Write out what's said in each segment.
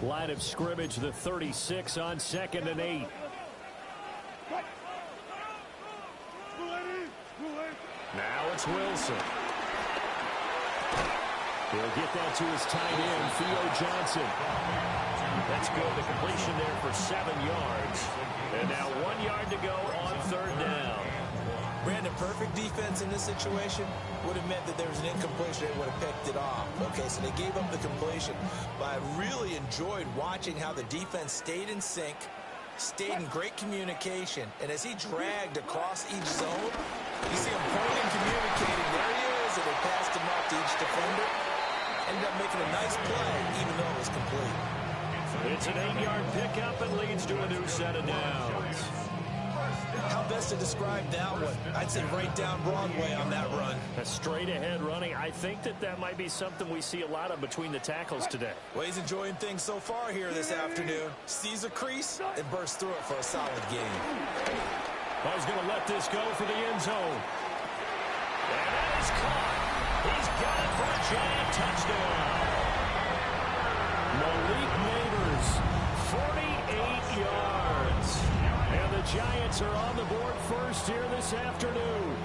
Line of scrimmage, the 36 on 2nd and 8. Now it's Wilson. He'll get that to his tight end, Theo Johnson. That's good. The completion there for 7 yards. And now 1 yard to go on 3rd down. Brandon, perfect defense in this situation would have meant that there was an incompletion. They would have picked it off. Okay, so they gave up the completion. But I really enjoyed watching how the defense stayed in sync, stayed in great communication. And as he dragged across each zone, you see him pointing, communicating. There he is, and they passed him off to each defender. Ended up making a nice play, even though it was complete. It's an 8-yard pickup and leads to a new set of downs. How best to describe that one? I'd say right down Broadway on that run. A straight-ahead running. I think that might be something we see a lot of between the tackles today. Well, he's enjoying things so far here this afternoon. Sees a crease and bursts through it for a solid game. Well, he's going to let this go for the end zone. And that is caught. He's got it for a giant touchdown. Malik Neighbors, 48 yards. And the Giants are on the board first here this afternoon.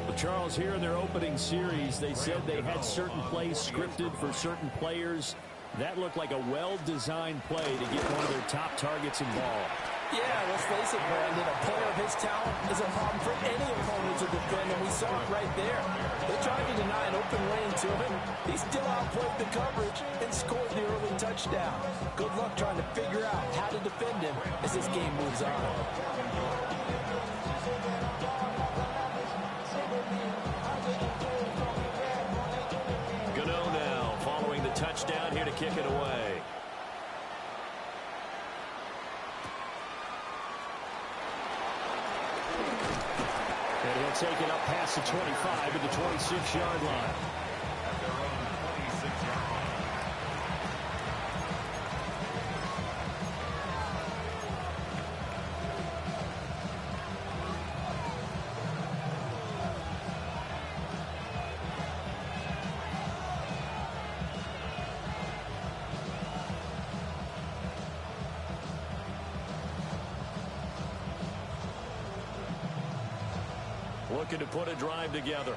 Well, Charles, here in their opening series, they said they had certain plays scripted for certain players. That looked like a well-designed play to get one of their top targets involved. Yeah, let's face it, Brandon. A player of his talent is a problem for any opponent to defend, and we saw it right there. They tried to deny an open lane to him. He still outplayed the coverage and scored the early touchdown. Good luck trying to figure out how to defend him as this game moves on. Gano now following the touchdown here to kick it away. And he'll take it up past the 25 to the 26-yard line. Looking to put a drive together.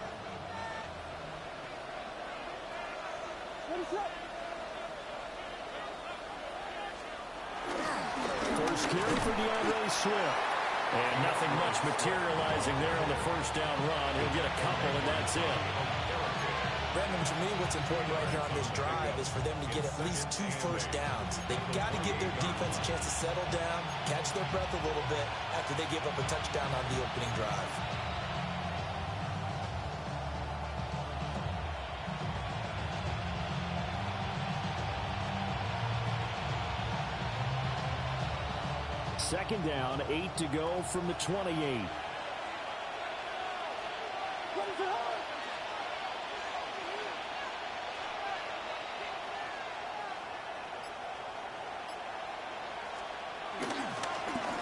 First carry for DeAndre Swift. And nothing much materializing there on the first down run. He'll get a couple, and that's it. Brendan, to me, what's important right here on this drive is for them to get at least 2 first downs. They've got to give their defense a chance to settle down, catch their breath a little bit after they give up a touchdown on the opening drive. Second down, 8 to go from the 28.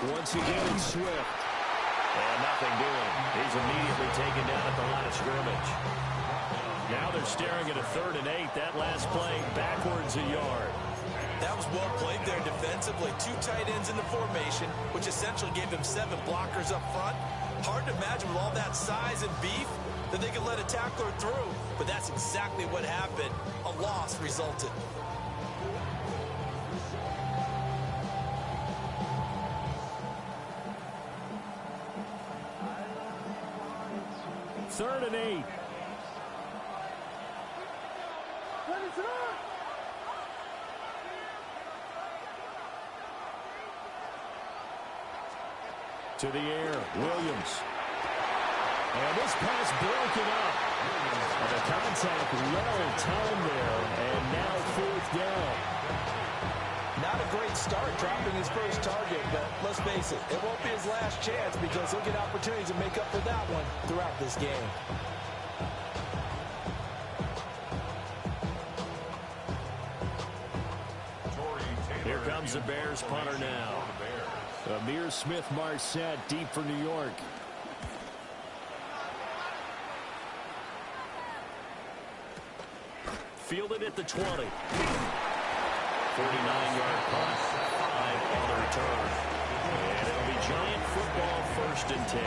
Once again, it's Swift. And nothing doing. He's immediately taken down at the line of scrimmage. Now they're staring at a 3rd and 8. That last play backwards a yard. That was well played there defensively. 2 tight ends in the formation, which essentially gave them 7 blockers up front. Hard to imagine with all that size and beef that they could let a tackler through. But that's exactly what happened. A loss resulted. Third and 8. To the air, Williams. And this pass broken up. And the contact well timed there, and now 4th down. Not a great start dropping his first target, but let's face it, it won't be his last chance because he'll get opportunities to make up for that one throughout this game. Here comes the Bears punter now. Amir Smith-Marset deep for New York. fielded at the 20. 49-yard punt, 5 on the return. And it'll be Giant football, 1st and 10.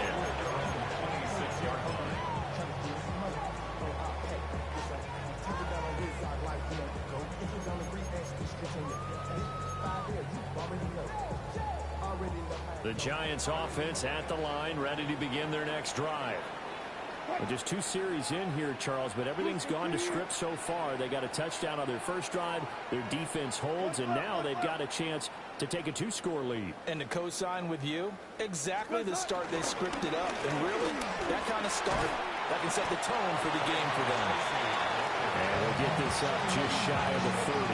The Giants offense at the line, ready to begin their next drive. Well, just 2 series in here, Charles, but everything's gone to script so far. They got a touchdown on their first drive. Their defense holds, and now they've got a chance to take a 2-score lead. And to co-sign with you, exactly the start they scripted up. And really, that kind of start, that can set the tone for the game for them. And we'll get this up just shy of the 30.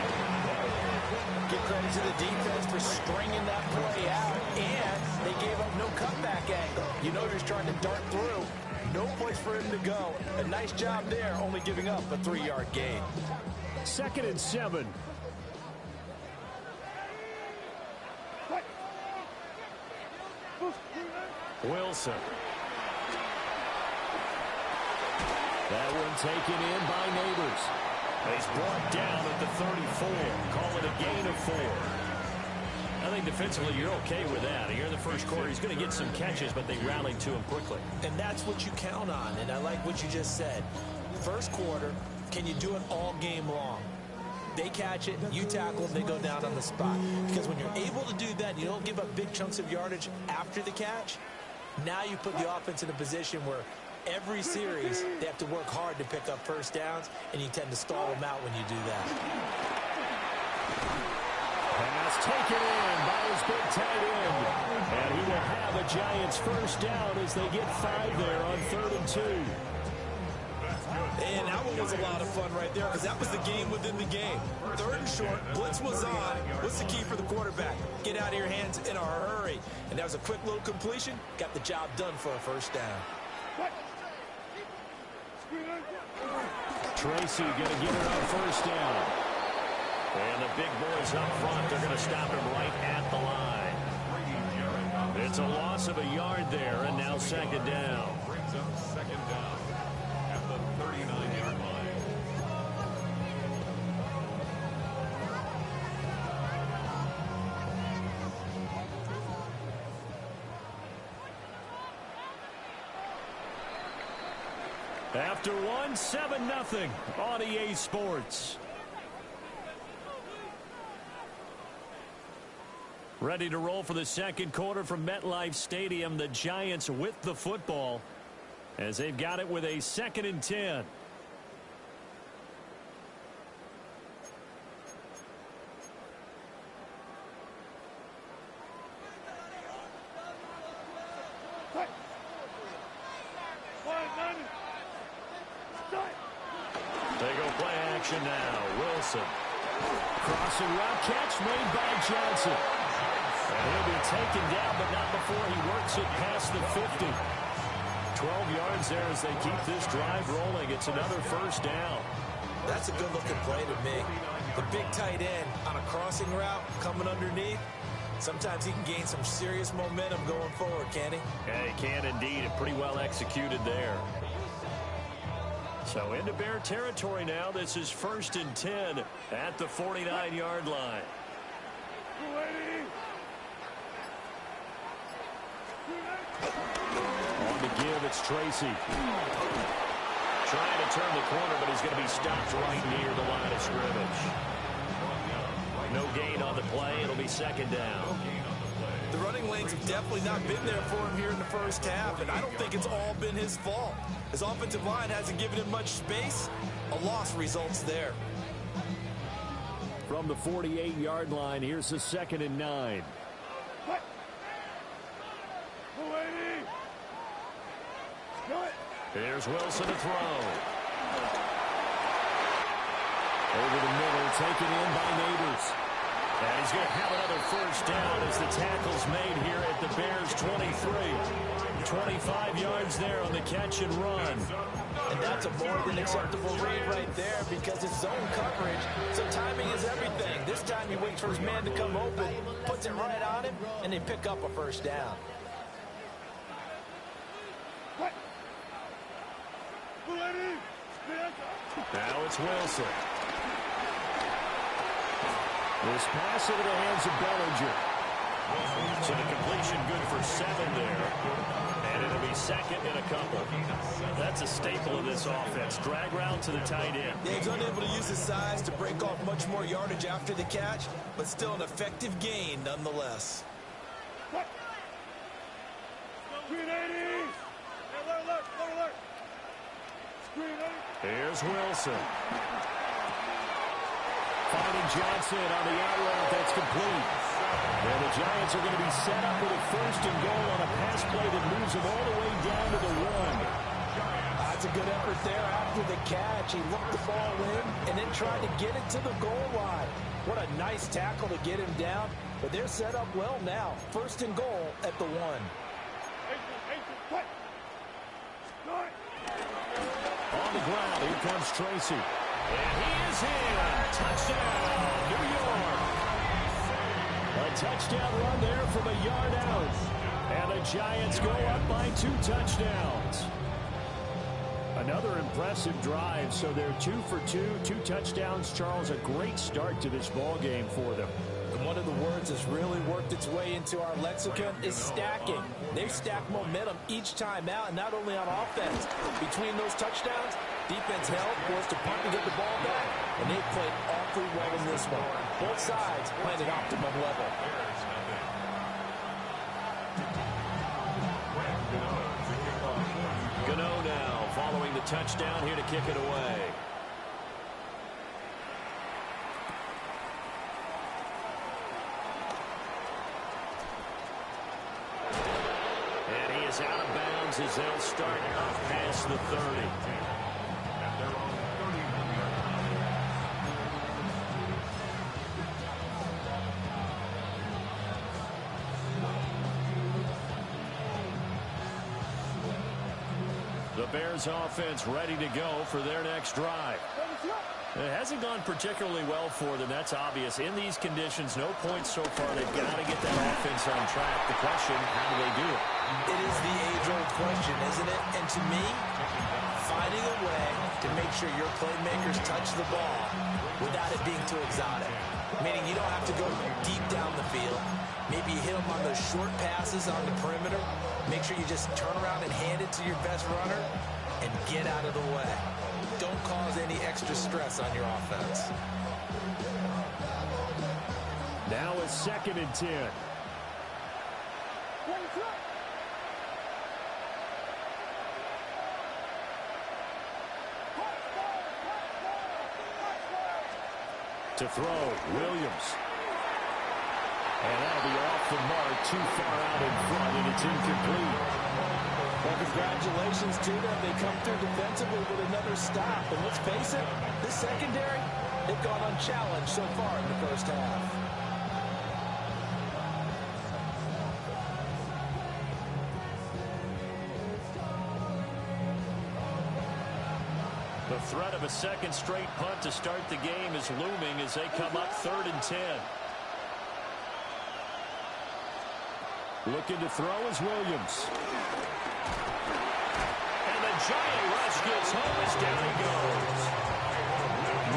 Give credit to the defense for stringing that play out, and they gave up no cutback angle. You know he's trying to dart through. No place for him to go. A nice job there, only giving up a 3-yard gain. 2nd and 7. Wilson. That one taken in by Neighbors. He's brought down at the 34. Call it a gain of 4. I think defensively you're okay with that. Here in the first quarter, he's going to get some catches, but they rallied to him quickly. And that's what you count on, and I like what you just said. First quarter, can you do it all game long? They catch it, you tackle them, they go down on the spot. Because when you're able to do that, you don't give up big chunks of yardage after the catch. Now you put the offense in a position where every series they have to work hard to pick up first downs, and you tend to stall them out when you do that. Pass taken in by his big tight end. And he will have a Giants first down as they get 5 there on 3rd and 2. And that one was a lot of fun right there because that was the game within the game. 3rd and short, blitz was on. What's the key for the quarterback? Get out of your hands in a hurry. And that was a quick little completion. Got the job done for a first down. Tracy going to get it on first down. And the big boys up front, they're going to stop him right at the line. It's a loss of a yard there, and now 2nd down. Brings up 2nd down at the 39-yard line. After 1, 7-0 on EA Sports. Ready to roll for the 2nd quarter from MetLife Stadium. The Giants with the football as they've got it with a 2nd and 10. They go play action now. Wilson. Crossing route catch made by Johnson. And he'll be taken down, but not before he works it past the 50. 12 yards there as they keep this drive rolling. It's another first down. That's a good-looking play to me. The big tight end on a crossing route coming underneath. Sometimes he can gain some serious momentum going forward, can't he? Yeah, he can indeed. And pretty well executed there. So into Bear territory now. This is 1st and 10 at the 49-yard line. On the give, it's Tracy. Trying to turn the corner, but he's going to be stopped right near the line of scrimmage. No gain on the play. It'll be 2nd down. The running lanes have definitely not been there for him here in the first half, and I don't think it's all been his fault. His offensive line hasn't given him much space. A loss results there. From the 48-yard line, here's the 2nd and 9. Here's Wilson to throw. Over the middle, taken in by Neighbors. And he's going to have another first down as the tackle's made here at the Bears' 23. 25 yards there on the catch and run. And that's a more than acceptable read right there because it's zone coverage, so timing is everything. This time he waits for his man to come open, puts it right on him, and they pick up a first down. Now it's Wilson. This pass into the hands of Bellinger. So the completion good for 7 there. And it'll be second in a couple. That's a staple of this offense. Drag route to the tight end. Yeah, he's unable to use his size to break off much more yardage after the catch, but still an effective gain nonetheless. Here's Wilson. Finding Johnson on the out route. That's complete. And the Giants are going to be set up with a 1st and goal on a pass play that moves them all the way down to the 1. That's a good effort there after the catch. He looked the ball in and then tried to get it to the goal line. What a nice tackle to get him down. But they're set up well now. 1st and goal at the 1. On the ground, here comes Tracy. And he is in. Touchdown, New York. A touchdown run there from a yard out. And the Giants go up by 2 touchdowns. Another impressive drive, so they're 2 for 2 touchdowns. Charles, a great start to this ball game for them. And one of the words that's really worked its way into our lexicon is stacking. They've stacked momentum each time out, and not only on offense. Between those touchdowns, defense held, forced to punt to get the ball back, and they played awfully well in this one. Both sides playing at optimum level. Gano now following the touchdown here to kick it away. And he is out of bounds as they'll start up past the 30. The Bears offense ready to go for their next drive. It hasn't gone particularly well for them. That's obvious. In these conditions, no points so far. They've got to get that offense on track. The question, how do they do it? It is the age-old question, isn't it? And to me, finding a way to make sure your playmakers touch the ball without it being too exotic. Meaning you don't have to go deep down the field. Maybe you hit them on those short passes on the perimeter. Make sure you just turn around and hand it to your best runner and get out of the way. Don't cause any extra stress on your offense. Now it's 2nd and 10. To throw, Williams. And that'll be off the mark, too far out in front, and it's incomplete. Well, congratulations to them. They come through defensively with another stop. And let's face it, this secondary, they've gone unchallenged so far in the first half. The threat of a second straight punt to start the game is looming as they come up 3rd and 10. Looking to throw is Williams. And the giant rush gets home as down he goes.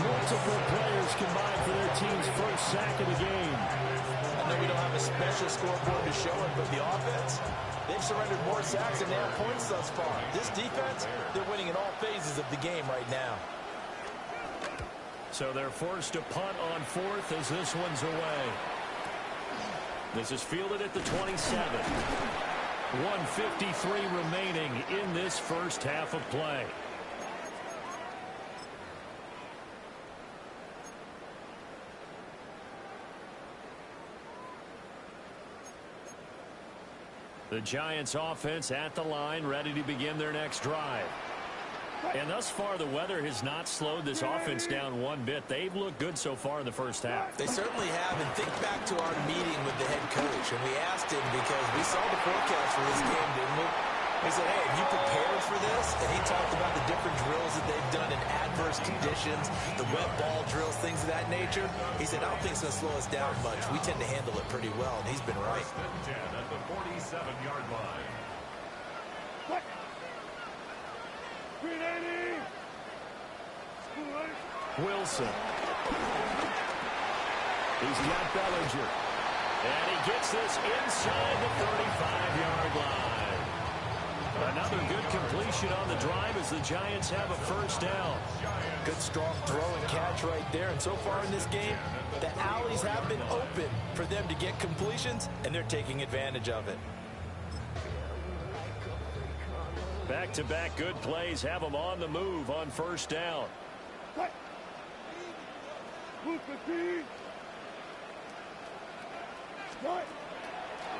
Multiple players combined for their team's first sack of the game. I know we don't have a special scoreboard to show it, but the offense, they've surrendered more sacks than they have points thus far. This defense, they're winning in all phases of the game right now. So they're forced to punt on 4th as this one's away. This is fielded at the 27. 1:53 remaining in this first half of play. The Giants offense at the line, ready to begin their next drive. And thus far, the weather has not slowed this offense down one bit. They've looked good so far in the first half. They certainly have, and think back to our meeting with the head coach, and we asked him because we saw the forecast for this game, didn't we? We said, hey, have you prepared for this? And he talked about the different drills that they've done in adverse conditions, the wet ball drills, things of that nature. He said, I don't think it's going to slow us down much. We tend to handle it pretty well, and he's been right. 10 at the 47-yard line. Wilson. He's got Bellinger. And he gets this inside the 35-yard line. Another good completion on the drive as the Giants have a first down. Good strong throw and catch right there. And so far in this game, the alleys have been open for them to get completions, and they're taking advantage of it. Back-to-back good plays have them on the move on first down.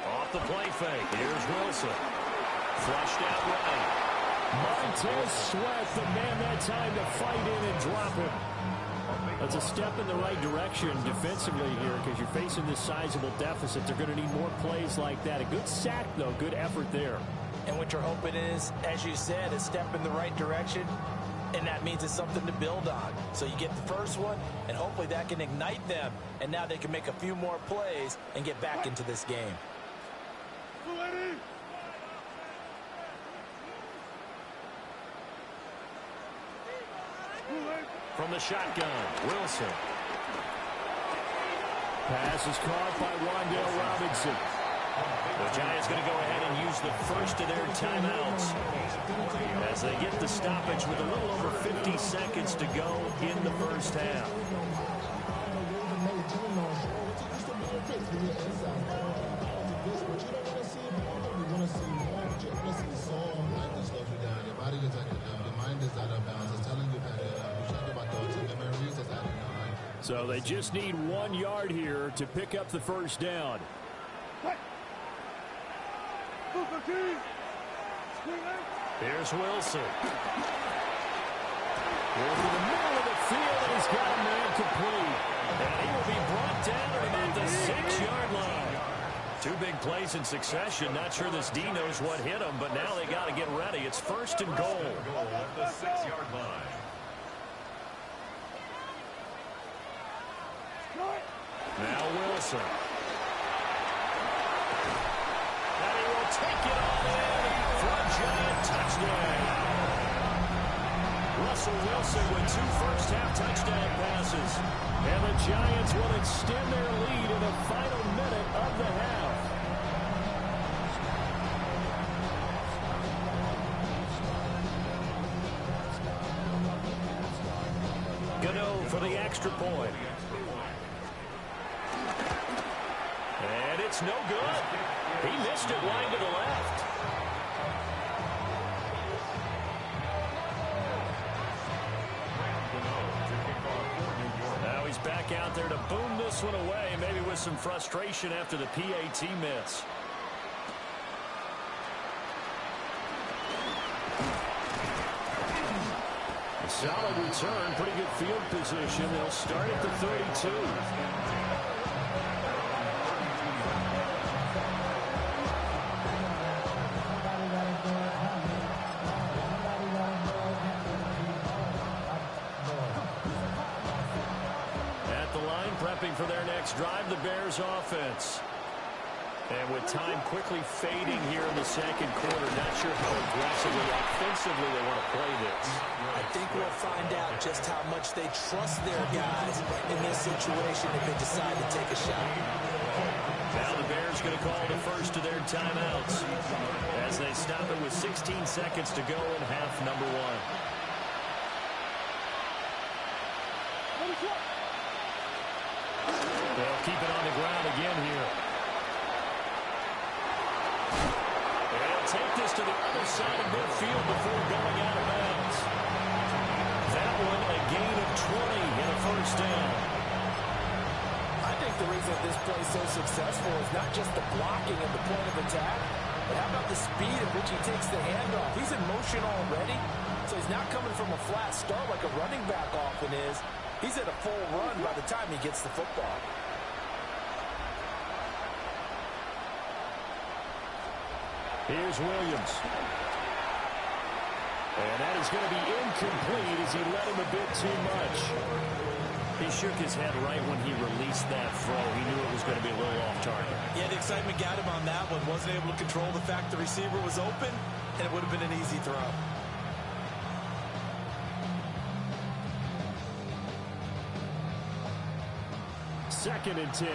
Off the play fake. Here's Wilson. Flushed out right. Montez Sweat, the man that time to fight in and drop him. That's a step in the right direction defensively here because you're facing this sizable deficit. They're going to need more plays like that. A good sack, though. Good effort there. And what you're hoping is, as you said, a step in the right direction, and that means it's something to build on. So you get the first one, and hopefully that can ignite them, and now they can make a few more plays and get back into this game. From the shotgun, Wilson. Pass is caught by Wan'Dale Robinson. The Giants going to go ahead and use the first of their timeouts as they get the stoppage with a little over 50 seconds to go in the first half. So they just need 1 yard here to pick up the first down. Here's Wilson. Over the middle of the field, and he's got a man complete. And he will be brought down at about the 6-yard line. Two big plays in succession. Not sure this D knows what hit him, but now they got to get ready. It's first and goal. At the 6-yard line. Now Wilson. And he will take it all in for a Giant touchdown. Russell Wilson with 2 first-half touchdown passes. And the Giants will extend their lead in the final minute of the half. Gano for the extra point. And it's no good. He missed it wide to the left. Now he's back out there to boom this one away, maybe with some frustration after the PAT miss. A solid return, pretty good field position. They'll start at the 32. Prepping for their next drive, the Bears offense. And with time quickly fading here in the second quarter, not sure how aggressively, offensively they want to play this. I think we'll find out just how much they trust their guys in this situation if they decide to take a shot. Now the Bears going to call the first of their timeouts as they stop it with 16 seconds to go in half number 1. They'll keep it on the ground again here. They'll take this to the other side of midfield before going out of bounds. That one a gain of 20 and a first down. I think the reason this play is so successful is not just the blocking at the point of attack, but how about the speed at which he takes the handoff? He's in motion already, so he's not coming from a flat start like a running back often is. He's at a full run by the time he gets the football. Here's Williams. And that is going to be incomplete as he let him a bit too much. He shook his head right when he released that throw. He knew it was going to be a little off target. Yeah, the excitement got him on that one. Wasn't able to control the fact the receiver was open, and it would have been an easy throw. 2nd and 10.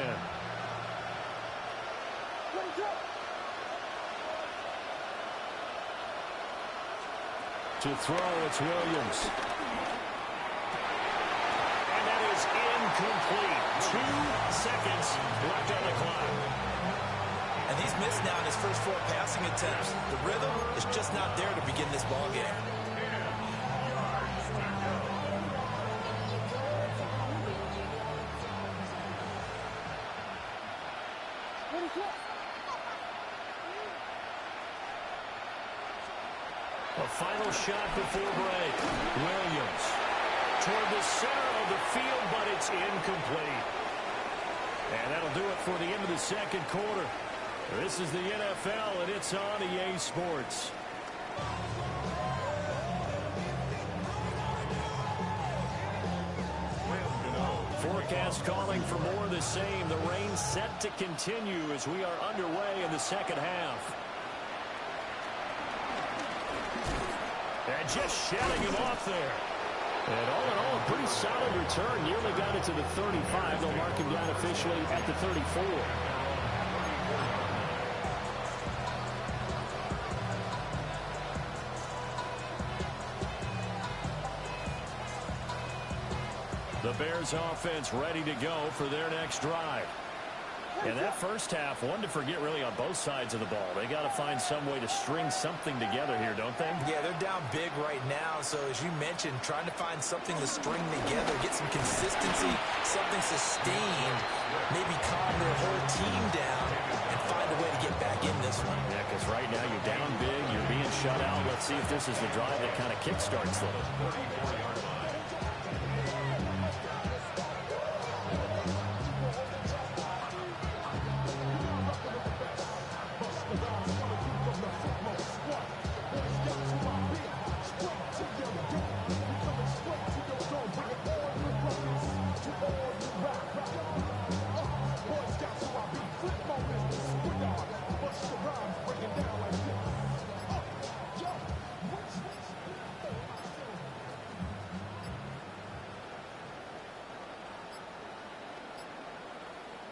To throw, it's Williams. And that is incomplete. 2 seconds left on the clock. And he's missed now in his first 4 passing attempts. The rhythm is just not there to begin this ball game. A final shot before break. Williams toward the center of the field, but it's incomplete. And that'll do it for the end of the second quarter. This is the NFL, and it's on EA Sports. Forecast calling for more of the same. The rain set to continue as we are underway in the second half. And just shutting him off there. And all in all, a pretty solid return. Nearly got it to the 35. They'll mark him down officially at the 34. The Bears offense ready to go for their next drive. And that first half, one to forget really on both sides of the ball. They got to find some way to string something together here, don't they? Yeah, they're down big right now. So as you mentioned, trying to find something to string together, get some consistency, something sustained, maybe calm their whole team down and find a way to get back in this one. Yeah, because right now you're down big, you're being shut out. Let's see if this is the drive that kind of kickstarts them.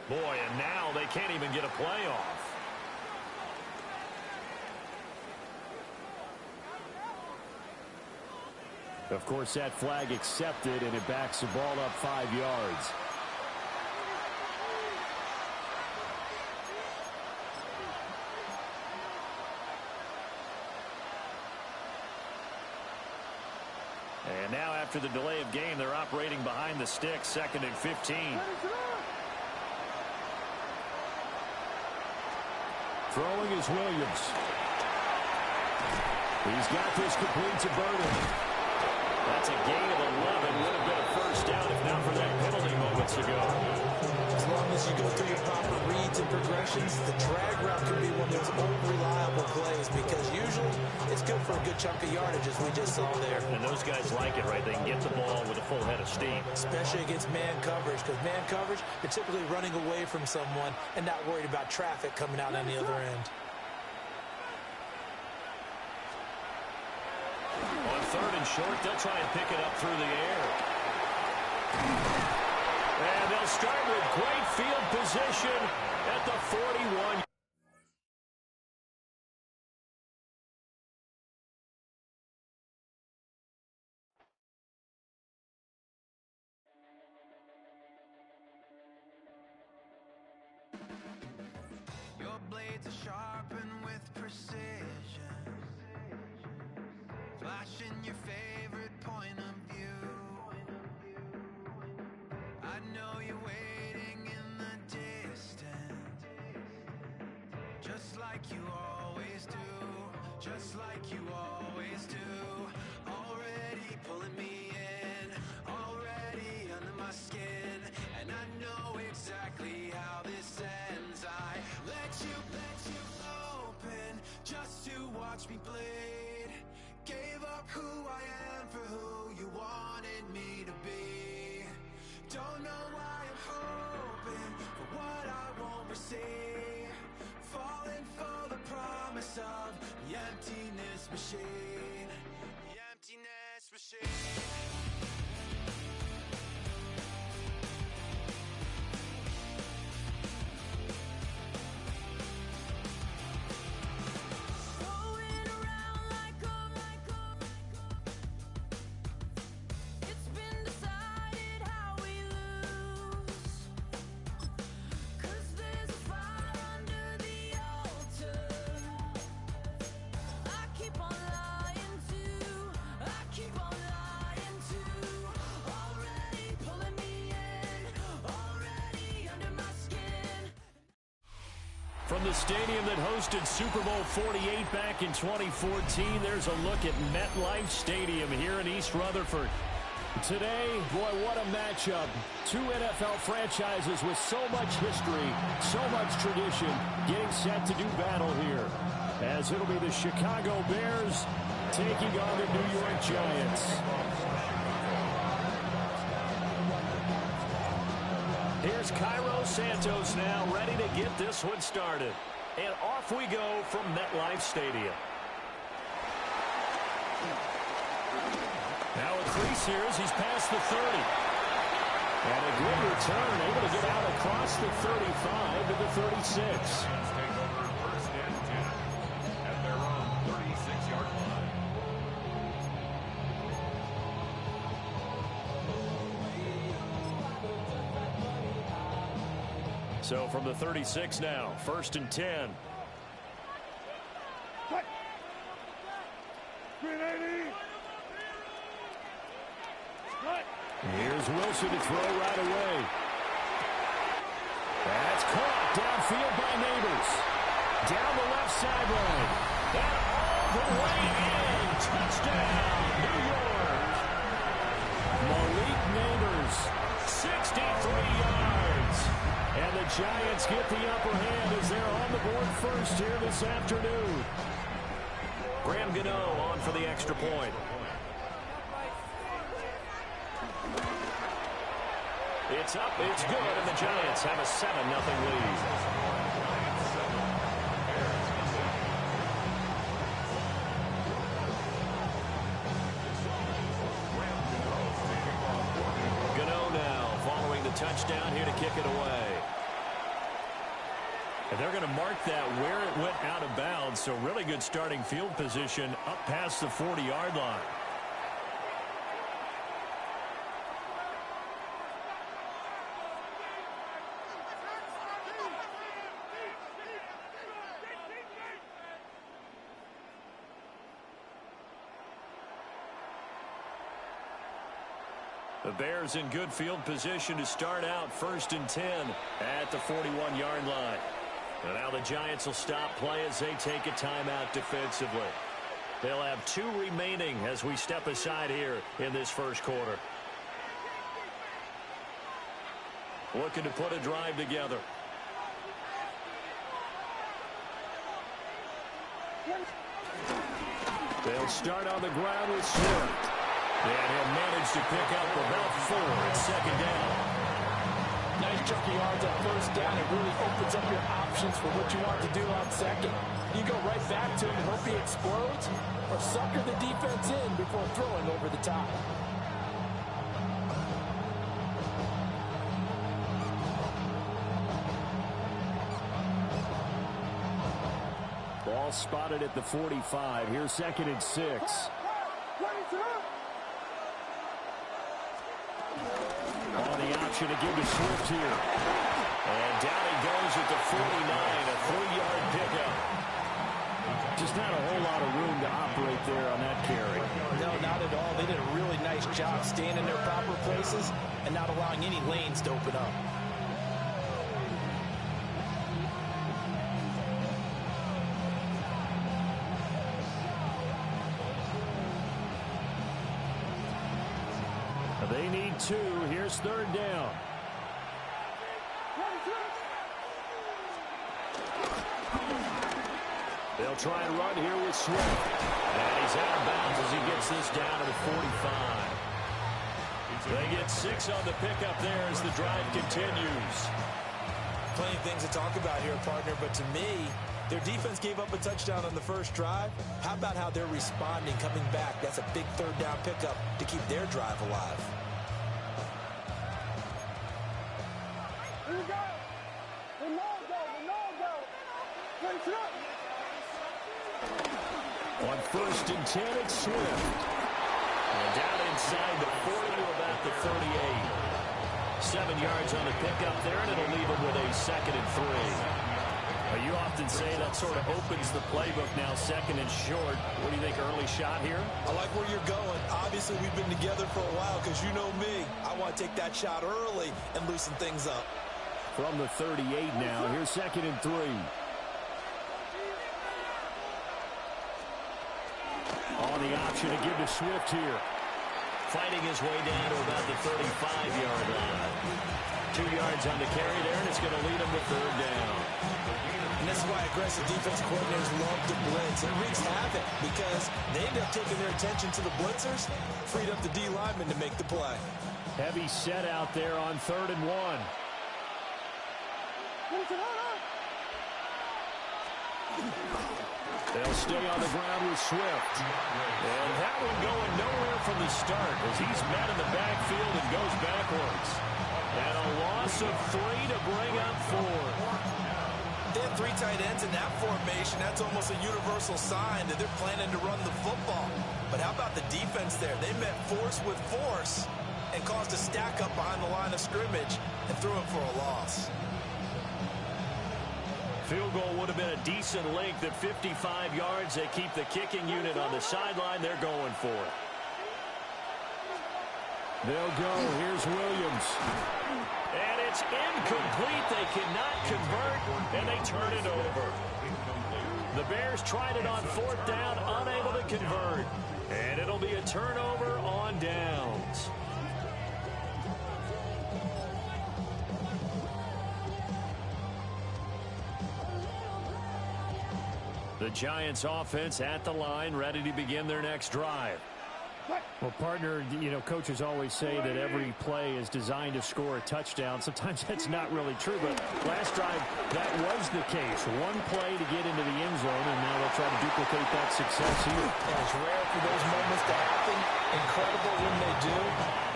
Boy, and now they can't even get a play off. Of course, that flag accepted, and it backs the ball up 5 yards. And now, after the delay of game, they're operating behind the stick, 2nd and 15. Throwing is Williams. He's got this complete to Burden. That's a gain of 11. Would have been a first down if not for that penalty moments ago. As long as you go through your proper reads and progressions, the drag route can be one of those unreliable plays because usually it's good for a good chunk of yardage, as we just saw there. And those guys like it, right? They can get the ball with a full head of steam. Especially against man coverage, because man coverage, they're typically running away from someone and not worried about traffic coming out on the other end. On 3rd and short, they'll try and pick it up through the air. And they'll start with great field position at the 41. Your blades are sharpened with precision, flashing your favorite point of view. I know you're waiting in the distance, just like you always do, just like you always do. Already pulling me in, already under my skin, and I know exactly how this ends. I let you open just to watch me bleed. Gave up who I am for who you wanted me to be. Don't know why I'm hoping for what I won't receive. Falling for the promise of the emptiness machine. The emptiness machine. From the stadium that hosted Super Bowl 48 back in 2014, there's a look at MetLife Stadium here in East Rutherford. Today, boy, what a matchup. Two NFL franchises with so much history, so much tradition, getting set to do battle here. As it'll be the Chicago Bears taking on the New York Giants. Here's Cairo Santos now, ready to get this one started. And off we go from MetLife Stadium. Now a crease here as he's past the 30. And a good return, able to get out across the 35 to the 36. Take over first and 10 at their own 36-yard line. So from the 36 now, first and 10. Here's Wilson to throw right away. That's caught downfield by Neighbors. Down the left sideline. And all the way in. Touchdown, New York. Malik Neighbors, 63 yards. And the Giants get the upper hand as they're on the board first here this afternoon. Graham Gano on for the extra point. It's up, it's good, and the Giants have a 7-0 lead. Gano now following the touchdown here to kick it away. And they're going to mark that where it went out of bounds, so really good starting field position up past the 40-yard line. The Bears in good field position to start out first and 10 at the 41-yard line. And now the Giants will stop play as they take a timeout defensively. They'll have 2 remaining as we step aside here in this first quarter. Looking to put a drive together. They'll start on the ground with Swift. And he'll manage to pick up about 4 at second down. Nice chunky yards at first down. It really opens up your options for what you want to do on second. You go right back to him and hope he explodes, or sucker the defense in before throwing over the top. Ball spotted at the 45. Here's second and 6. On the option to give to Swift here. And down he goes at the 49, a 3-yard pickup. Just not a whole lot of room to operate there on that carry. No, not at all. They did a really nice job staying in their proper places and not allowing any lanes to open up. They need 2. Here's third down. They'll try and run here with Swift. And he's out of bounds as he gets this down to the 45. They get 6 on the pickup there as the drive continues. Plenty of things to talk about here, partner, but to me, their defense gave up a touchdown on the first drive. How about how they're responding, coming back? That's a big third down pickup to keep their drive alive. Here we go. The no-go. Place it up. On first and 10, it's Swift. And down inside the 40 to about the 38. 7 yards on the pickup there, and it'll leave him with a second and 3. You often say that sort of opens the playbook now, second and short. What do you think, early shot here? I like where you're going. Obviously, we've been together for a while because you know me. I want to take that shot early and loosen things up. From the 38 now, here's second and 3. On the option to give to Swift here. Fighting his way down to about the 35-yard line. 2 yards on the carry there, and it's going to lead him to third down. And that's why aggressive defense coordinators love to blitz. It wreaks havoc because they end up taking their attention to the blitzers, freed up the D lineman to make the play. Heavy set out there on 3rd and 1. They'll stay on the ground with Swift. And that one going nowhere from the start as he's met in the backfield and goes backwards. And a loss of 3 to bring up 4. They have 3 tight ends in that formation. That's almost a universal sign that they're planning to run the football. But how about the defense there? They met force with force and caused a stack up behind the line of scrimmage and threw it for a loss. Field goal would have been a decent length at 55 yards. They keep the kicking unit on the sideline. They're going for it. They'll go. Here's Williams. And it's incomplete. They cannot convert, and they turn it over. The Bears tried it on 4th down, unable to convert. And it'll be a turnover on downs. The Giants offense at the line, ready to begin their next drive. Well, partner, you know, coaches always say that every play is designed to score a touchdown. Sometimes that's not really true, but last drive, that was the case. One play to get into the end zone, and now they'll try to duplicate that success here. And it's rare for those moments to happen. Incredible when they do.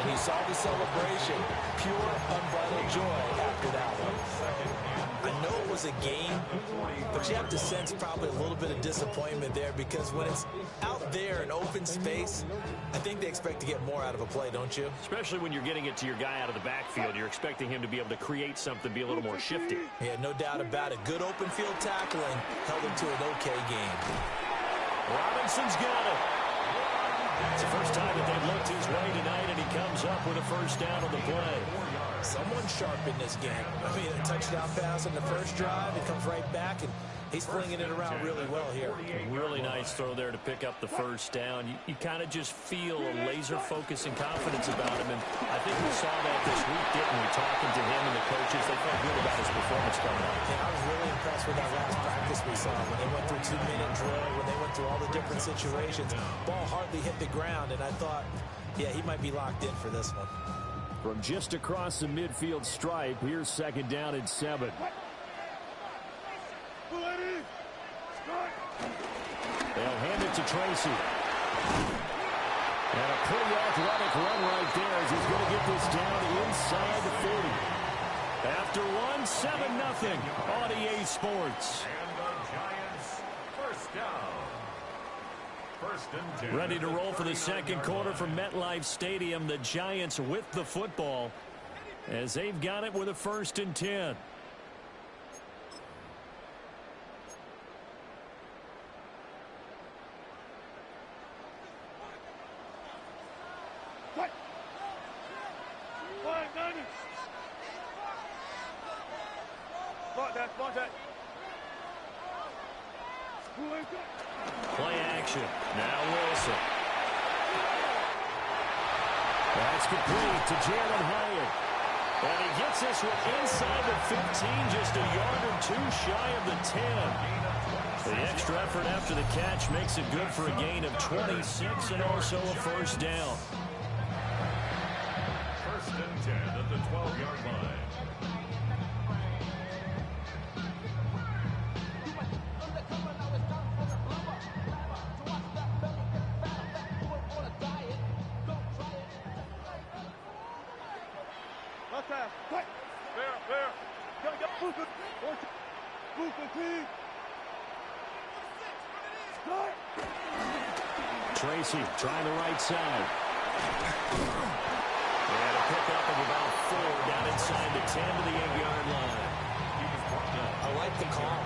And you saw the celebration. Pure, unbridled joy after that one. I know it was a game, but you have to sense probably a little bit of disappointment there because when it's out there in open space, I think they expect to get more out of a play, don't you? Especially when you're getting it to your guy out of the backfield. You're expecting him to be able to create something, be a little more shifty. Yeah, no doubt about it. Good open field tackling held him to an okay game. Robinson's got it. It's the first time that they've looked his way tonight, and he comes up with a first down on the play. Someone sharp in this game. I mean, a touchdown pass on the first drive. It comes right back, and he's flinging it around really well here. Really nice throw there to pick up the first down. You kind of just feel a laser focus and confidence about him, and I think we saw that this week, didn't we? Talking to him and the coaches, they felt good about his performance coming up. And I was really impressed with that last practice we saw when they went through 2-minute drill, when they went through all the different situations. Ball hardly hit the ground, and I thought, yeah, he might be locked in for this one. From just across the midfield stripe, here's 2nd down and 7. They'll hand it to Tracy. And a pretty athletic run right there as he's going to get this down inside the 40. After one, 7-0 on EA Sports. And the Giants first down. First and 10. Ready to roll for the second quarter from MetLife Stadium. The Giants with the football as they've got it with a 1st and 10. Play action. Now Wilson. That's complete to Jalen Hyatt. And he gets this one inside the 15, just a yard or 2 shy of the 10. The extra effort after the catch makes it good for a gain of 26 and also a first down. First and 10 at the 12-yard line. Tracy trying the right side. And a pickup of about 4 down inside the 10 to the 8-yard line. I like the call.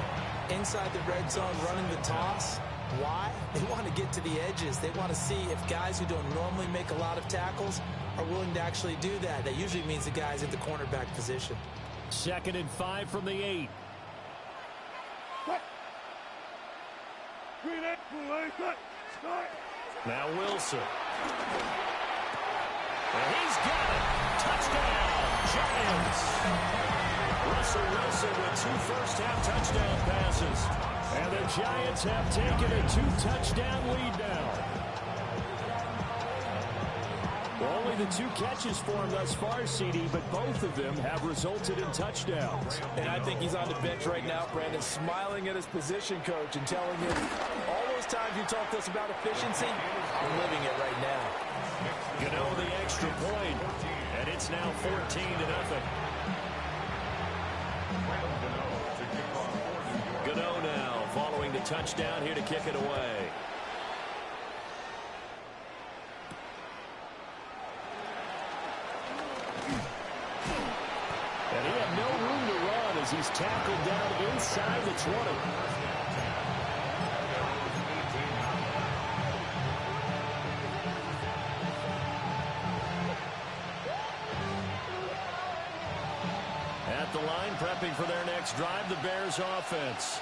Inside the red zone, running the toss. Why? They want to get to the edges. They want to see if guys who don't normally make a lot of tackles are willing to actually do that. That usually means the guys at the cornerback position. 2nd and 5 from the 8. Now Wilson. And he's got it. Touchdown, Giants. Russell Wilson with 2 first-half touchdown passes. And the Giants have taken a 2-touchdown lead now. Well, only the 2 catches for him thus far, CD, but both of them have resulted in touchdowns. And I think he's on the bench right now, Brandon, smiling at his position coach and telling him all those times you talked to us about efficiency, we're living it right now. The extra point, and it's now 14-0. Gano now following the touchdown here to kick it away. And he had no room to run as he's tackled down inside the 20. At the line, prepping for their next drive, the Bears offense.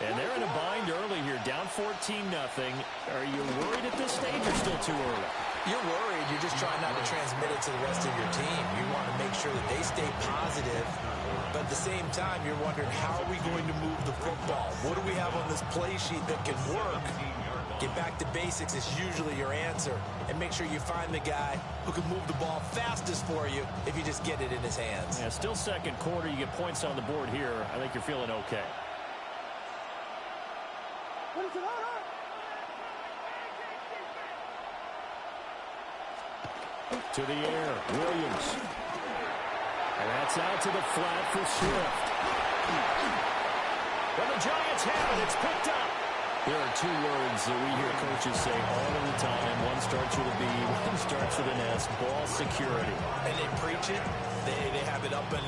And they're in a bind early here, down 14-0. Are you worried at this stage or still too early? You're worried. You're just trying not to transmit it to the rest of your team. You want to make sure that they stay positive. But at the same time, you're wondering, how are we going to move the football? What do we have on this play sheet that can work? Get back to basics is usually your answer. And make sure you find the guy who can move the ball fastest for you if you just get it in his hands. Yeah, still second quarter. You get points on the board here. I think you're feeling okay. To the air, Williams. And that's out to the flat for Swift. Well, the Giants have it. It's picked up. There are 2 words that we hear coaches say all of the time. One starts with a B, one starts with an S. Ball security. And they preach it. They have it up in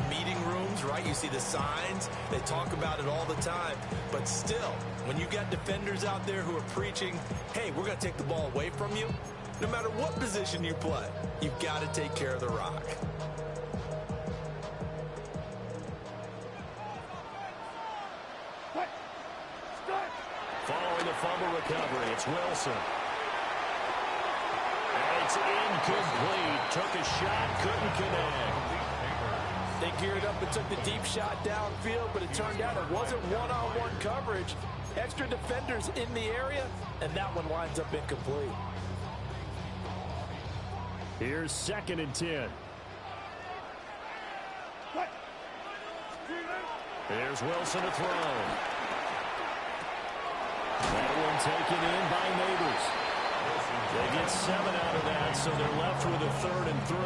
meeting rooms, right? You see the signs. They talk about it all the time. But still, when you got defenders out there who are preaching, hey, we're going to take the ball away from you, no matter what position you play, you've got to take care of the rock. Following the fumble recovery, it's Wilson. And it's incomplete. Took a shot, couldn't connect. They geared up and took the deep shot downfield, but it turned out it wasn't one-on-one coverage. Extra defenders in the area, and that one winds up incomplete. Here's 2nd and 10. Here's Wilson to throw. That one taken in by Neighbors. They get 7 out of that, so they're left with a 3rd and 3.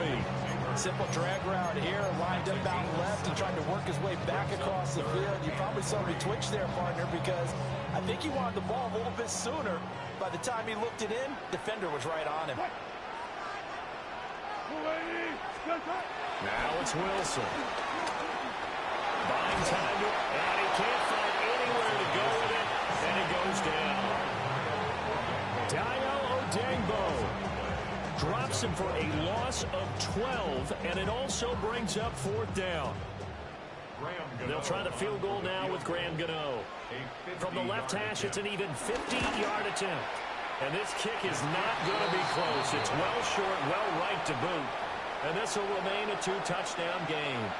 Simple drag route here, lined up out left and tried to work his way back across the field. You probably saw me twitch there, partner, because I think he wanted the ball a little bit sooner. By the time he looked it in, defender was right on him. Now it's Wilson. Buying time, and he can't find anywhere to go with it, and it goes down. Dayo Odeyingbo drops him for a loss of 12, and it also brings up 4th down. They'll try the field goal now with Graham Gano. From the left hash, it's an even 50-yard attempt. And this kick is not going to be close. It's well short, well right to boot. And this will remain a 2-touchdown game.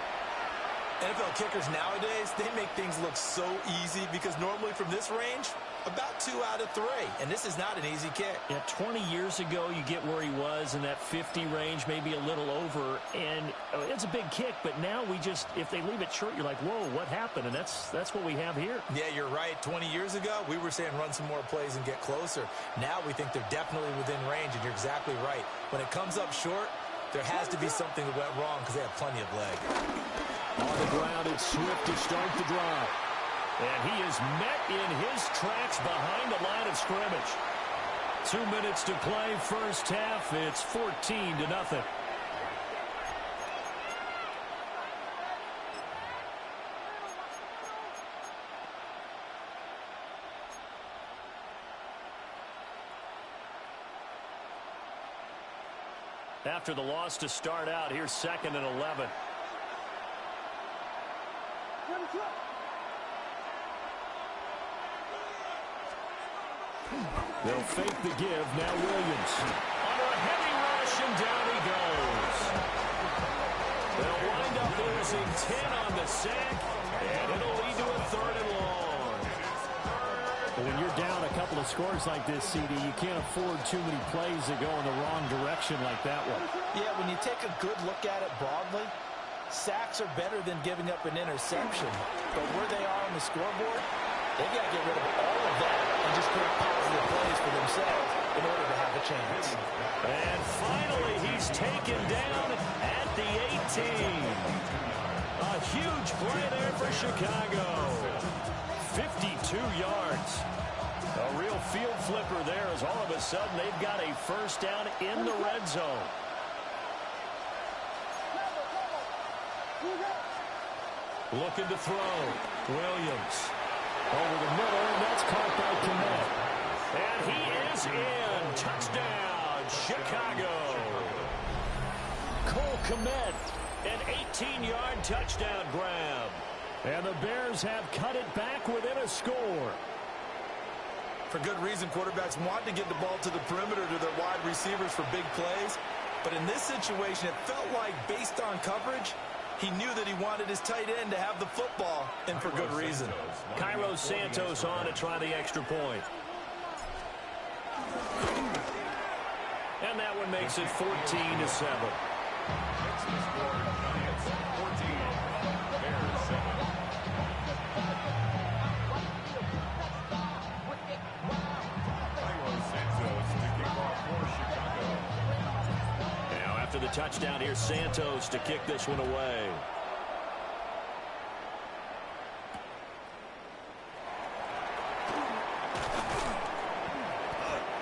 NFL kickers nowadays, they make things look so easy because normally from this range, about 2 out of 3. And this is not an easy kick. Yeah, 20 years ago, you get where he was in that 50 range, maybe a little over. And it's a big kick, but now we just, if they leave it short, you're like, whoa, what happened? And that's what we have here. Yeah, you're right. 20 years ago, we were saying run some more plays and get closer. Now we think they're definitely within range, and you're exactly right. When it comes up short, there has to be something that went wrong because they have plenty of leg. On the ground, it's Swift to start the drive. And he is met in his tracks behind the line of scrimmage. 2 minutes to play, first half. It's 14-0. After the loss to start out, here's 2nd and 11. They'll fake the give. Now Williams. Under a heavy rush, and down he goes. They'll wind up losing 10 on the sack, and it'll lead to a 3rd and long. But when you're down a couple of scores like this, CD, you can't afford too many plays that go in the wrong direction like that one. Yeah, when you take a good look at it broadly, sacks are better than giving up an interception. But where they are on the scoreboard, they've got to get rid of all of that and just create positive plays for themselves in order to have a chance. And finally, he's taken down at the 18. A huge play there for Chicago. 52 yards. A real field flipper there as all of a sudden they've got a first down in the red zone. Looking to throw. Williams. Over the middle, and that's caught by Kmet. And he is in. Touchdown, Chicago. Cole Kmet, an 18-yard touchdown grab. And the Bears have cut it back within a score. For good reason, quarterbacks want to get the ball to the perimeter to their wide receivers for big plays. But in this situation, it felt like based on coverage, he knew that he wanted his tight end to have the football, and for good reason. Cairo Santos on to try the extra point. And that one makes it 14-7. After the touchdown, here's Santos to kick this one away.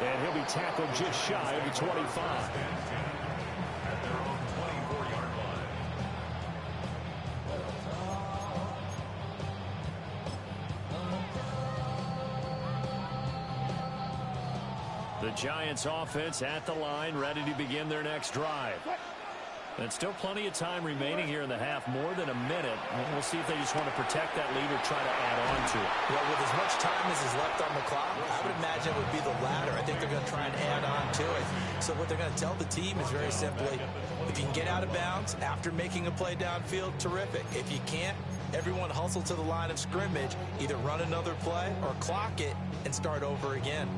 And he'll be tackled just shy of the 25. At their own 24-yard line. The Giants offense at the line, ready to begin their next drive. And still plenty of time remaining here in the half, more than a minute. We'll see if they just want to protect that lead or try to add on to it. Well, with as much time as is left on the clock, I would imagine it would be the latter. I think they're going to try and add on to it. So what they're going to tell the team is very simply, if you can get out of bounds after making a play downfield, terrific. If you can't, everyone hustle to the line of scrimmage, either run another play or clock it and start over again.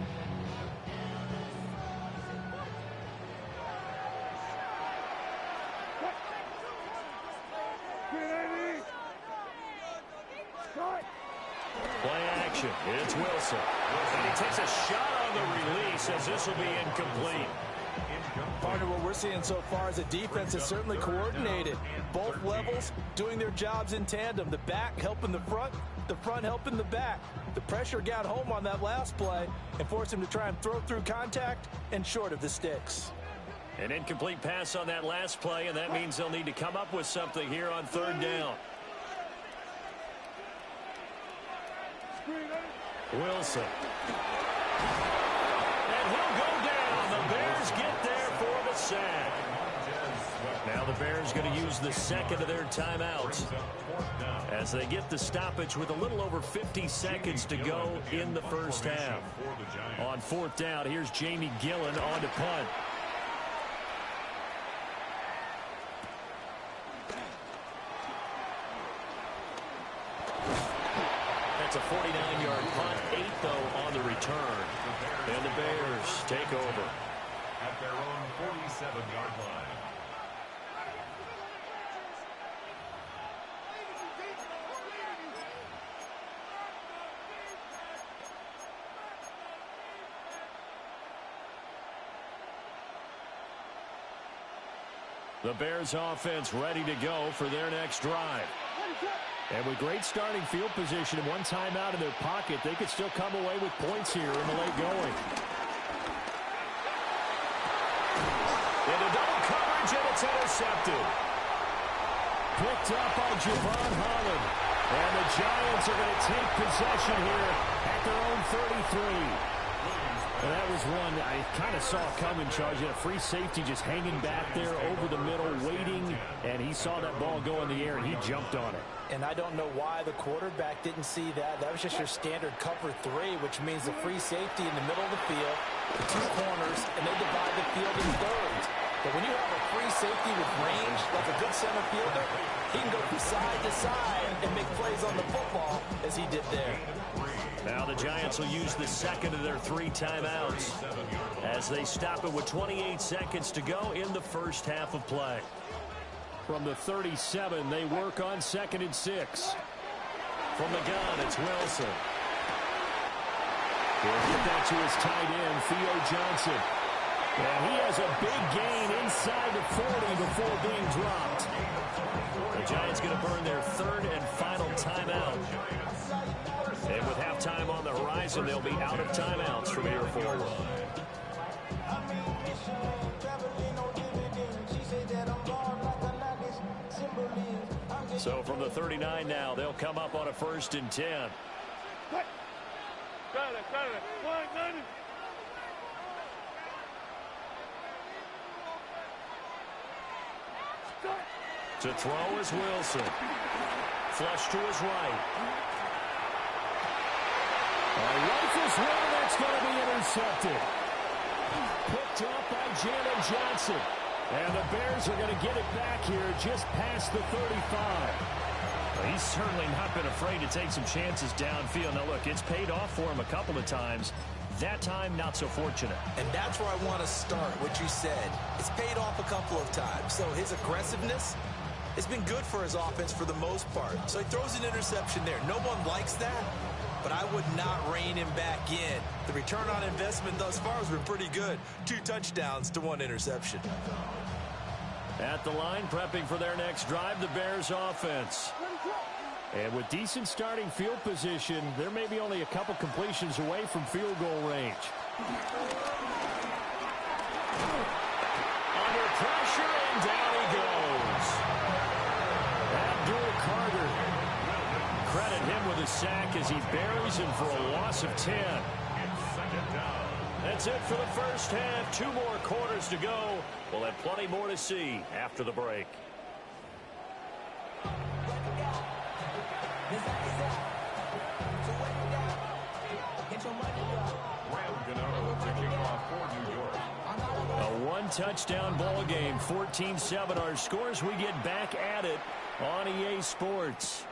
Play action. It's Wilson. And he takes a shot on the release as this will be incomplete. Partner, what we're seeing so far is a defense that's certainly coordinated. Both levels doing their jobs in tandem. The back helping the front helping the back. The pressure got home on that last play and forced him to try and throw through contact and short of the sticks. An incomplete pass on that last play, and that means they'll need to come up with something here on 3rd down. Wilson. And he'll go down. The Bears get there for the sack. Now the Bears going to use the second of their timeouts as they get the stoppage with a little over 50 seconds to go in the first half. On 4th down, here's Jamie Gillen on to punt. That's a 49-yard punt, 8 though on the return. And the Bears take over at their own 47-yard line. The Bears offense ready to go for their next drive. And with great starting field position and one timeout in their pocket, they could still come away with points here in the late going. Into double coverage, and it's intercepted. Picked up by Javon Holland. And the Giants are going to take possession here at their own 33. And that was one I kind of saw coming, Charge. A free safety just hanging back there over the middle, waiting, and he saw that ball go in the air, and he jumped on it. And I don't know why the quarterback didn't see that. That was just your standard cover 3, which means the free safety in the middle of the field, the 2 corners, and they divide the field in thirds. But when you have a free safety with range, like a good center fielder, he can go from side to side and make plays on the football as he did there. Now the Giants will use the second of their 3 timeouts as they stop it with 28 seconds to go in the first half of play. From the 37, they work on 2nd and 6. From the gun, it's Wilson. He'll get that to his tight end, Theo Johnson. And he has a big gain inside the 40 before being dropped. The Giants going to burn their 3rd and final timeout. And with halftime on the horizon, they'll be out of timeouts from here forward. So from the 39 now, they'll come up on a 1st and 10. To throw is Wilson. Flush to his right. Rifles one, that's going to be intercepted. Picked up by Jalen Johnson. And the Bears are going to get it back here just past the 35. Well, he's certainly not been afraid to take some chances downfield. Now, look, it's paid off for him a couple of times. That time, not so fortunate. And that's where I want to start, what you said. It's paid off a couple of times. So his aggressiveness has been good for his offense for the most part. So he throws an interception there. No one likes that, but I would not rein him back in. The return on investment thus far has been pretty good. 2 touchdowns to 1 interception. At the line, prepping for their next drive, the Bears offense. And with decent starting field position, there may be only a couple completions away from field goal range. Under pressure, and down he goes. Abdul Carter. Credit him with a sack as he buries him for a loss of 10. That's it for the first half. 2 more quarters to go. We'll have plenty more to see after the break. A 1-touchdown ball game, 14-7 our scores. We get back at it on EA Sports.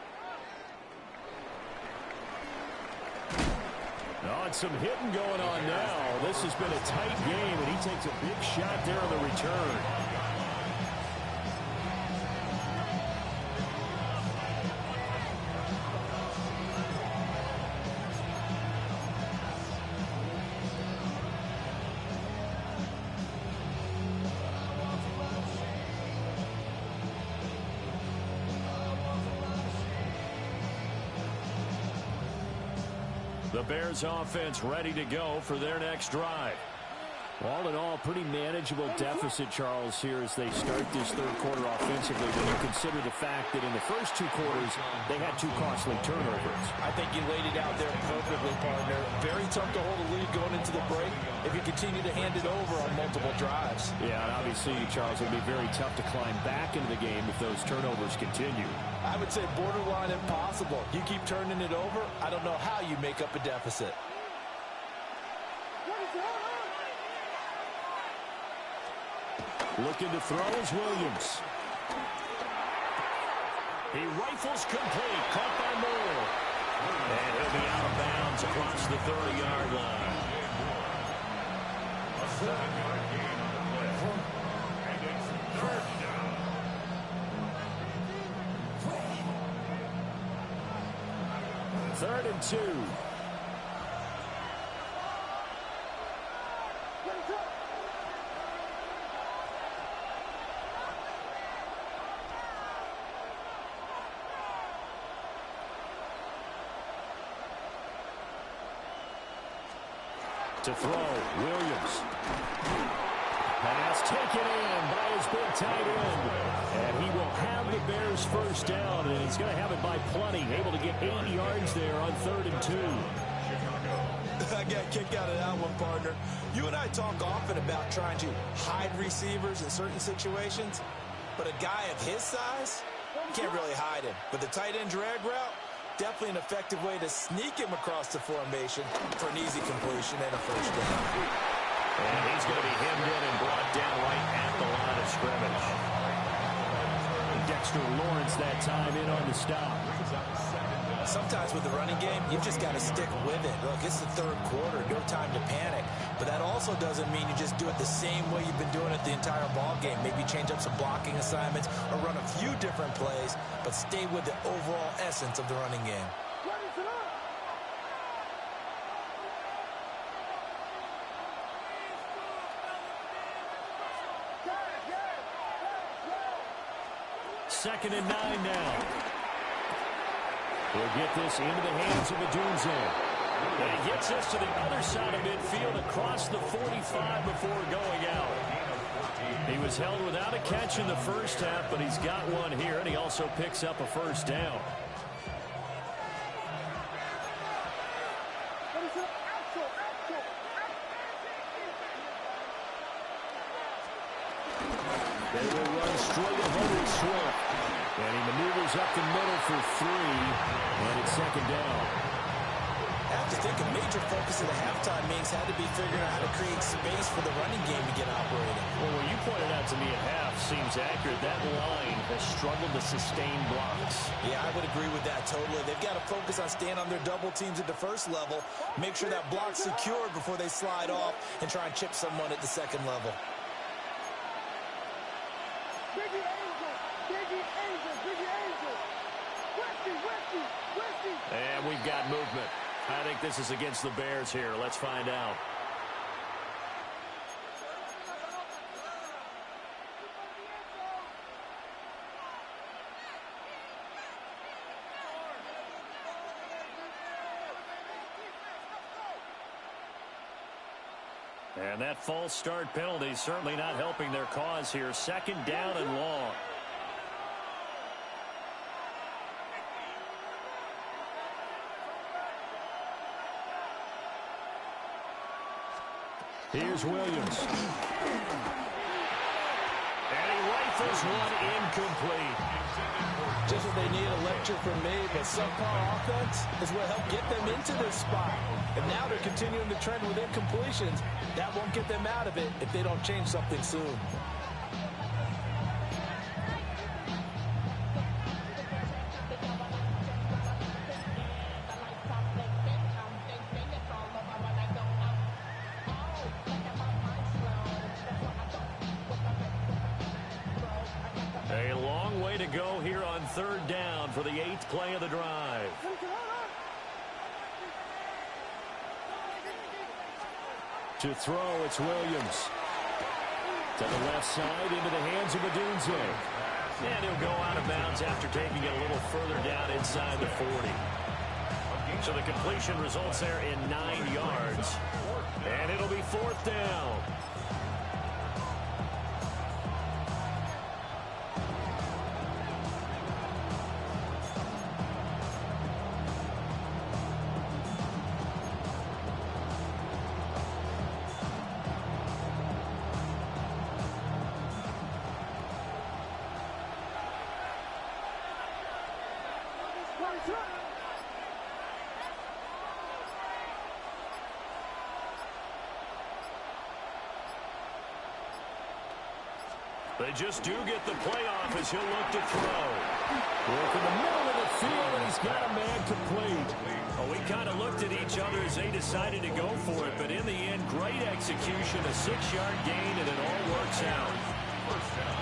Oh, and some hitting going on now. This has been a tight game, and he takes a big shot there on the return. The Bears offense ready to go for their next drive. All in all, pretty manageable deficit, Charles, here as they start this 3rd quarter offensively when you consider the fact that in the first 2 quarters, they had 2 costly turnovers. I think you laid it out there perfectly, partner. Very tough to hold a lead going into the break if you continue to hand it over on multiple drives. Yeah, and obviously, Charles, it would be very tough to climb back into the game if those turnovers continue. I would say borderline impossible. You keep turning it over, I don't know how you make up a deficit. Looking to throw is Williams. He rifles complete, caught by Moore. And he'll be out of bounds across the 30-yard line. A 7-yard gain on the play. And it's 3rd down. Third and 2. To throw, Williams. Pass taken in by his big tight end. And he will have the Bears first down, and he's going to have it by plenty. Able to get 8 yards there on 3rd and 2. I got a kick out of that one, partner. You and I talk often about trying to hide receivers in certain situations. But a guy of his size, you can't really hide him. But the tight end drag route, definitely an effective way to sneak him across the formation for an easy completion and a first down. And he's going to be hemmed in and brought down right at the line of scrimmage. Dexter Lawrence that time in on the stop. Sometimes with the running game, you've just got to stick with it. Look, it's the third quarter, no time to panic. But that also doesn't mean you just do it the same way you've been doing it the entire ball game. Maybe change up some blocking assignments or run a few different plays, but stay with the overall essence of the running game. Second and 9 now. We'll get this into the hands of Odunze. And he gets this to the other side of midfield across the 45 before going out. He was held without a catch in the first half, but he's got one here, and he also picks up a first down. They will run straight ahead with Swift. And he maneuvers up the middle for 3, and it's second down. I have to think a major focus of the halftime meetings had to be figuring out how to create space for the running game to get operating. Well, what you pointed out to me at half seems accurate. That line has struggled to sustain blocks. Yeah, I would agree with that totally. They've got to focus on staying on their double teams at the first level, make sure that block's secured before they slide off, and try and chip someone at the second level. And we've got movement. I think this is against the Bears here. Let's find out. And that false start penalty certainly not helping their cause here. Second down and long. Here's Williams. And he rifles one incomplete. Just what they need, a lecture from me, but subpar offense is what helped get them into this spot. And now they're continuing to trend with incompletions. That won't get them out of it if they don't change something soon. A long way to go here on third down for the 8th play of the drive. To throw, it's Williams. To the left side, into the hands of Odunze. And he'll go out of bounds after taking it a little further down inside the 40. So the completion results there in 9 yards. And it'll be 4th down. They just do get the playoff as he'll look to throw. Work in the middle of the field, and he's got a man complete. Well, we kind of looked at each other as they decided to go for it, but in the end, great execution, a 6-yard gain, and it all works out. First down.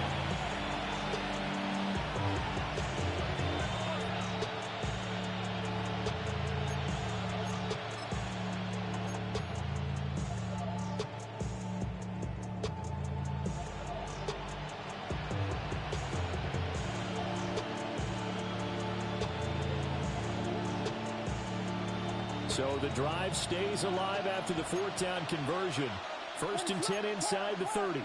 So the drive stays alive after the 4th down conversion. 1st and 10 inside the 30.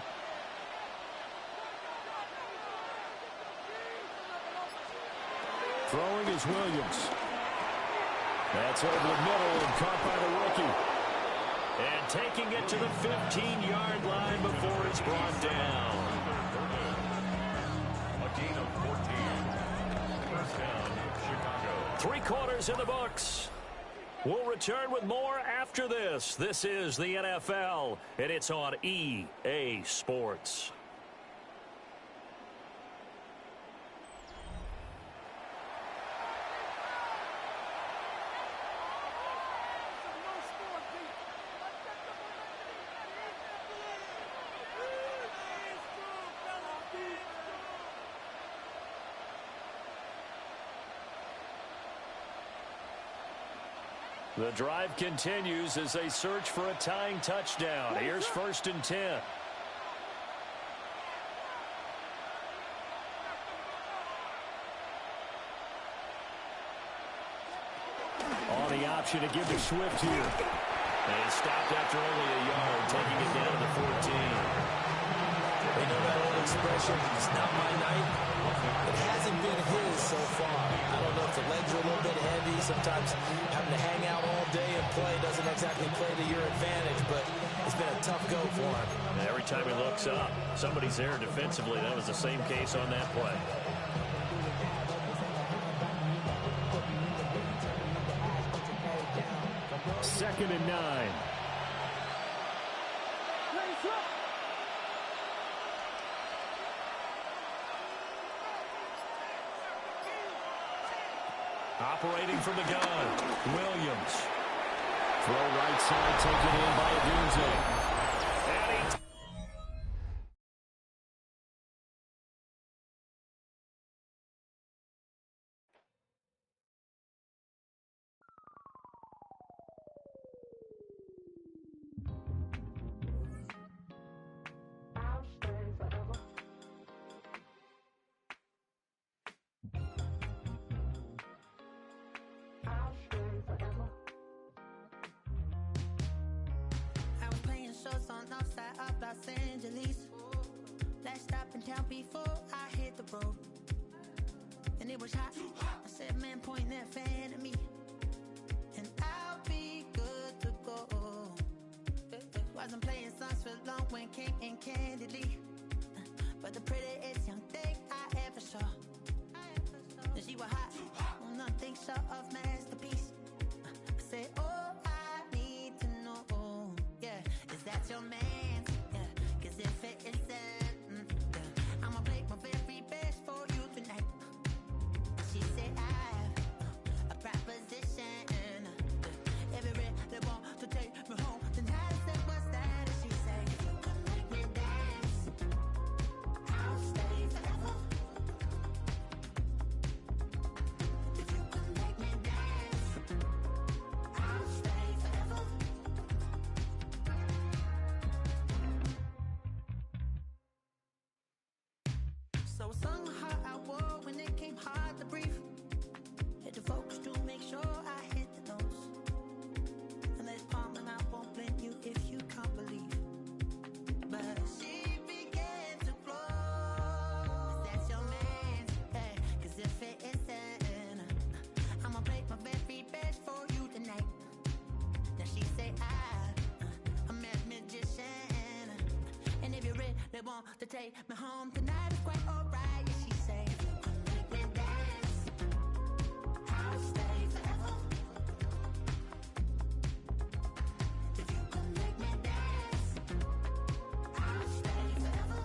Throwing is Williams. That's over the middle and caught by the rookie. And taking it to the 15-yard line before it's brought down. Three quarters in the books. We'll return with more after this. This is the NFL, and it's on EA Sports. The drive continues as they search for a tying touchdown. Here's 1st and 10. On the option to give to Swift here. And he stopped after only a yard, taking it down to the 14. You know that old expression, it's not my night? It hasn't been his so far. I don't know if the legs are a little bit heavy. Sometimes having to hang out all day and play doesn't exactly play to your advantage, but it's been a tough go for him. And every time he looks up, somebody's there defensively. That was the same case on that play. Second and 9. Operating from the gun, Williams. Throw right side, taken in by Adunze. Los Angeles. Last stop in town before I hit the road. And it was hot. I said, man, point that fan at me. And I'll be good to go. Wasn't playing songs for long when came in candidly. But the prettiest young thing I ever saw. And she was hot. Nothing short of masterpiece. I said, oh, I need to know. Yeah, is that your man? If it isn't, I'ma play my very best for you tonight. She said I have a proposition. Every they want to take me home tonight. I said, what's that? And she said, if you can make me dance, I'll stay forever. If you can make me dance, I'll stay forever. So I sung how I wore when it came hard to breathe. Had to focus to make sure I hit the notes. And there's palm and I won't blame you if you can't believe. But she began to flow. That's your man, hey, 'cause if it isn't, I'ma play my very best for you tonight. Now she say I'm a magician. And if you're ready, they want to take me home tonight, it's quite alright. Yeah, she say, if you can make me dance, I'll stay forever. If you can make me dance, I'll stay forever.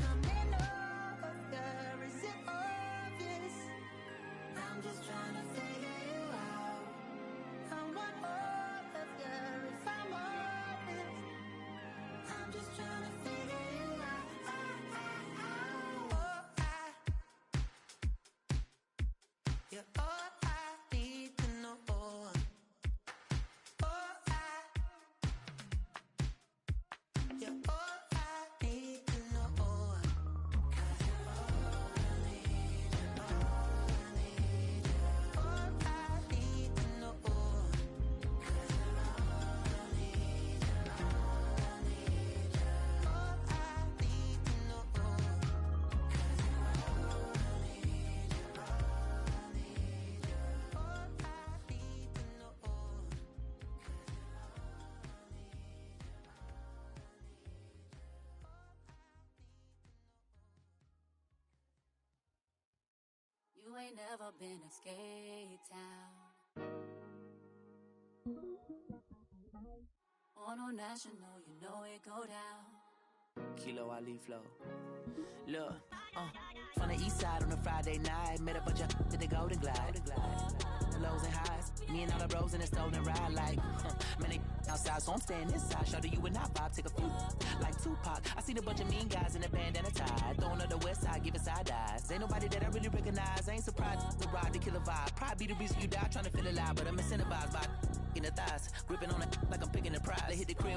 I'm in love, yeah, is it obvious? I'm just trying to figure you out. I want all of you if I'm honest. I'm just trying to figure you out. ain't never been a skate town. On a national, you know it go down. Kilo Ali Flow. Look, from the east side on a Friday night, met a bunch of at the Golden Glide. Lows and highs, me and all the bros in the stolen ride like, man, they outside, so I'm staying inside. Shout to you and I vibe, take a few, like Tupac. I seen a bunch of mean guys in a bandana tie, throwing up the west side, giving side eyes. Ain't nobody that I really recognize, I ain't surprised the ride, the killer vibe. Probably be the reason you die, trying to feel alive, but I'm incentivized by in the thighs, gripping on it like I'm picking the prize. They hit the crib